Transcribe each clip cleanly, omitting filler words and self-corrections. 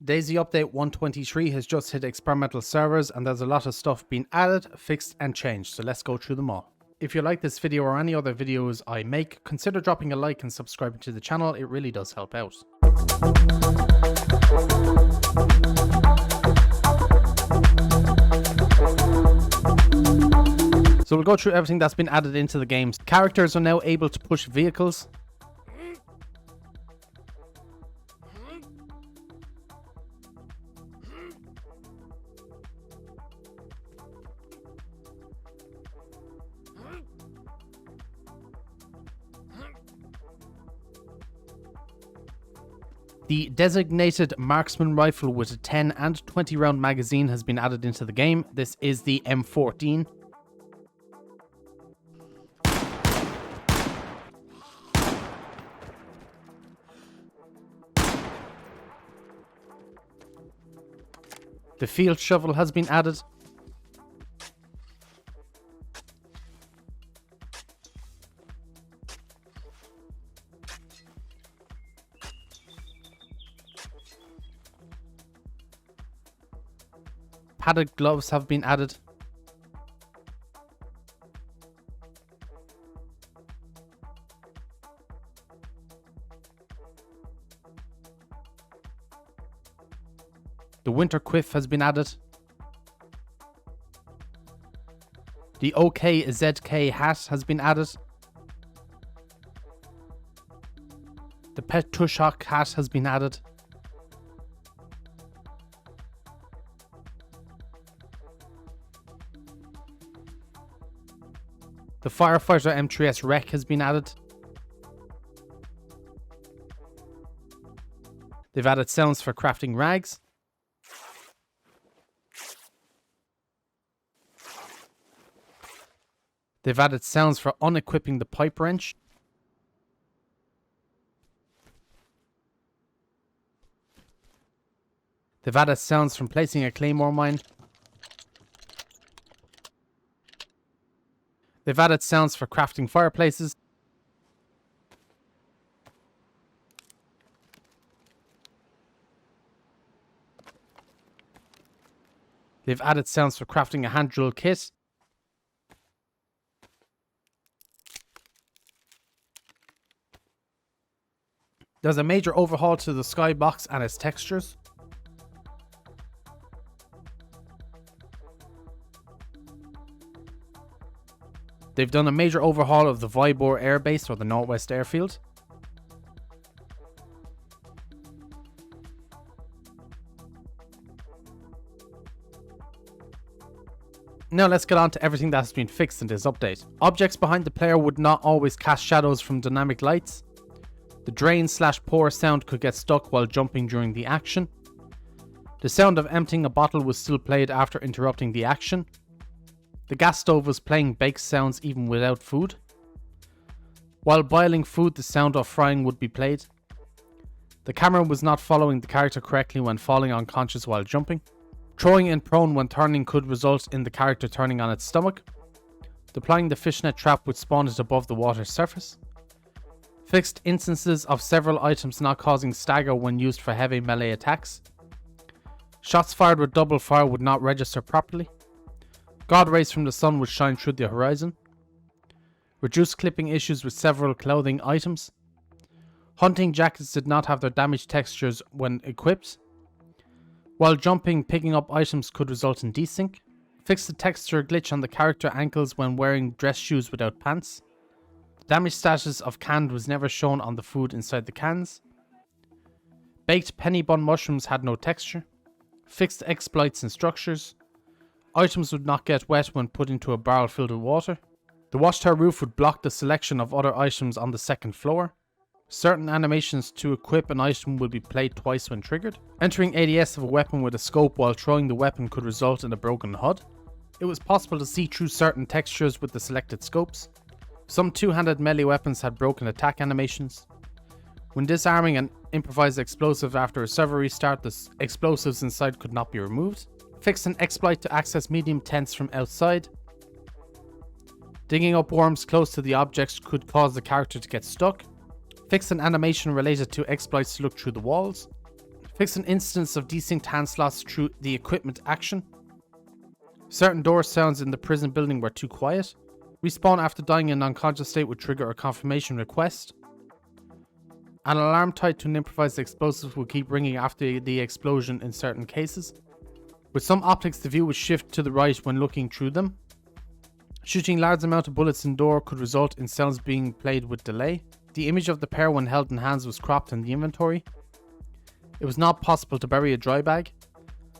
DayZ update 123 has just hit experimental servers and there's a lot of stuff being added, fixed and changed, so let's go through them all. If you like this video or any other videos I make, consider dropping a like and subscribing to the channel, it really does help out. So we'll go through everything that's been added into the game. Characters are now able to push vehicles. The designated marksman rifle with a 10 and 20 round magazine has been added into the game. This is the M14. The field shovel has been added. Padded gloves have been added. The winter quiff has been added. The OKZK hat has been added. The pet tushok hat has been added. The Firefighter M3S Rec has been added. They've added sounds for crafting rags. They've added sounds for unequipping the pipe wrench. They've added sounds from placing a claymore mine. They've added sounds for crafting fireplaces. They've added sounds for crafting a hand drill kit. There's a major overhaul to the skybox and its textures. They've done a major overhaul of the Vybor Air Base or the Northwest Airfield. Now let's get on to everything that has been fixed in this update. Objects behind the player would not always cast shadows from dynamic lights. The drain/pour sound could get stuck while jumping during the action. The sound of emptying a bottle was still played after interrupting the action. The gas stove was playing baked sounds even without food. While boiling food, the sound of frying would be played. The camera was not following the character correctly when falling unconscious while jumping. Throwing in prone when turning could result in the character turning on its stomach. Deploying the fishnet trap would spawn it above the water's surface. Fixed instances of several items not causing stagger when used for heavy melee attacks. Shots fired with double fire would not register properly. God rays from the sun would shine through the horizon. Reduced clipping issues with several clothing items. Hunting jackets did not have their damage textures when equipped. While jumping, picking up items could result in desync. Fixed the texture glitch on the character ankles when wearing dress shoes without pants. Damage status of canned was never shown on the food inside the cans. Baked penny bun mushrooms had no texture. Fixed exploits and structures. Items would not get wet when put into a barrel filled with water. The watchtower roof would block the selection of other items on the second floor. Certain animations to equip an item will be played twice when triggered. Entering ADS of a weapon with a scope while throwing the weapon could result in a broken HUD. It was possible to see through certain textures with the selected scopes. Some two-handed melee weapons had broken attack animations. When disarming an improvised explosive after a server restart, the explosives inside could not be removed. Fixed an exploit to access medium tents from outside. Digging up worms close to the objects could cause the character to get stuck. Fixed an animation related to exploits to look through the walls. Fix an instance of desynced hand slots through the equipment action. Certain door sounds in the prison building were too quiet. Respawn after dying in an unconscious state would trigger a confirmation request. An alarm tied to an improvised explosive will keep ringing after the explosion in certain cases. With some optics, the view would shift to the right when looking through them. Shooting large amount of bullets in door could result in sounds being played with delay. The image of the pair when held in hands was cropped in the inventory. It was not possible to bury a dry bag.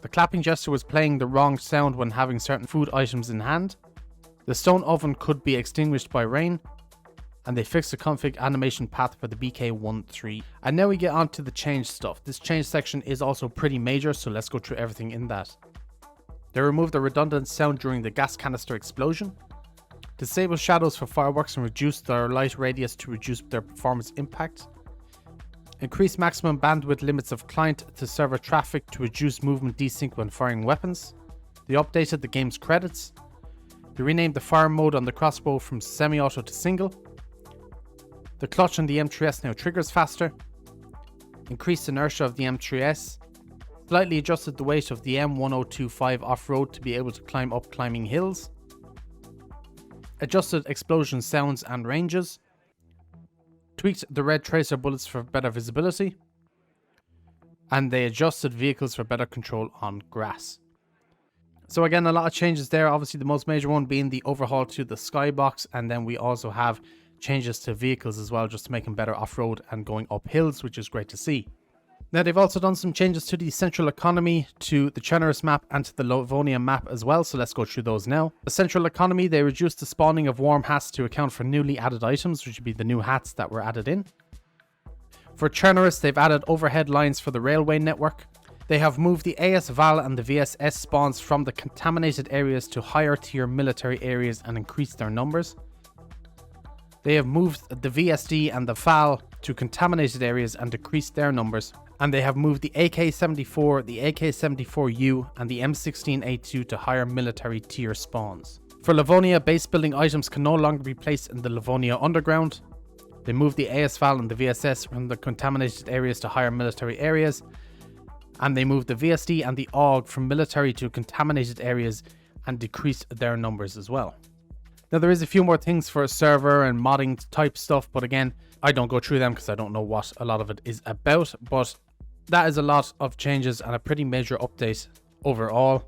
The clapping gesture was playing the wrong sound when having certain food items in hand. The stone oven could be extinguished by rain. And they fixed the config animation path for the BK13. And now we get on to the change stuff. This change section is also pretty major, so let's go through everything in that. They removed the redundant sound during the gas canister explosion. Disable shadows for fireworks and reduce their light radius to reduce their performance impact. Increase maximum bandwidth limits of client to server traffic to reduce movement desync when firing weapons. They updated the game's credits. They renamed the fire mode on the crossbow from semi-auto to single. The clutch on the M3S now triggers faster. Increased inertia of the M3S. Slightly adjusted the weight of the M1025 off-road to be able to climb up climbing hills. Adjusted explosion sounds and ranges. Tweaked the red tracer bullets for better visibility. And they adjusted vehicles for better control on grass. So again, a lot of changes there. Obviously the most major one being the overhaul to the skybox, and then we also have changes to vehicles as well, just to make them better off-road and going up hills, which is great to see. Now they've also done some changes to the Central Economy, to the Generous map and to the Livonia map as well, so let's go through those now. The Central Economy, they reduced the spawning of warm hats to account for newly added items, which would be the new hats that were added in. For Generous, they've added overhead lines for the railway network. They have moved the AS Val and the VSS spawns from the contaminated areas to higher tier military areas and increased their numbers. They have moved the VSD and the FAL to contaminated areas and decreased their numbers. And they have moved the AK-74, the AK-74U and the M16A2 to higher military tier spawns. For Livonia, base building items can no longer be placed in the Livonia underground. They moved the ASVAL and the VSS from the contaminated areas to higher military areas. And they moved the VSD and the AUG from military to contaminated areas and decreased their numbers as well. Now there is a few more things for server and modding type stuff, but again, I don't go through them because I don't know what a lot of it is about, but that is a lot of changes and a pretty major update overall.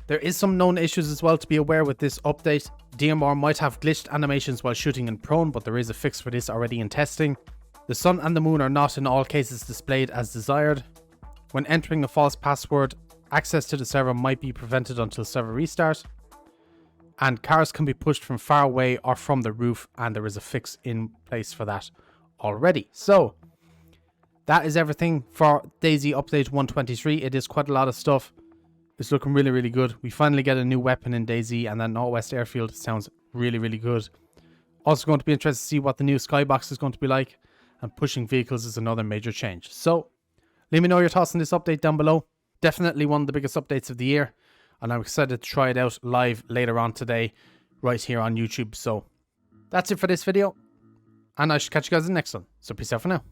There is some known issues as well to be aware with this update. DMR might have glitched animations while shooting in prone, but there is a fix for this already in testing. The sun and the moon are not in all cases displayed as desired. When entering a false password, access to the server might be prevented until server restart. And cars can be pushed from far away or from the roof, and there is a fix in place for that already. So that is everything for DayZ update 123. It is quite a lot of stuff. It's looking really, really good. We finally get a new weapon in DayZ, and that Northwest Airfield sounds really, really good. Also going to be interested to see what the new skybox is going to be like, and pushing vehicles is another major change. So let me know your thoughts on this update down below. Definitely one of the biggest updates of the year. And I'm excited to try it out live later on today, right here on YouTube. So that's it for this video. And I should catch you guys in the next one. So peace out for now.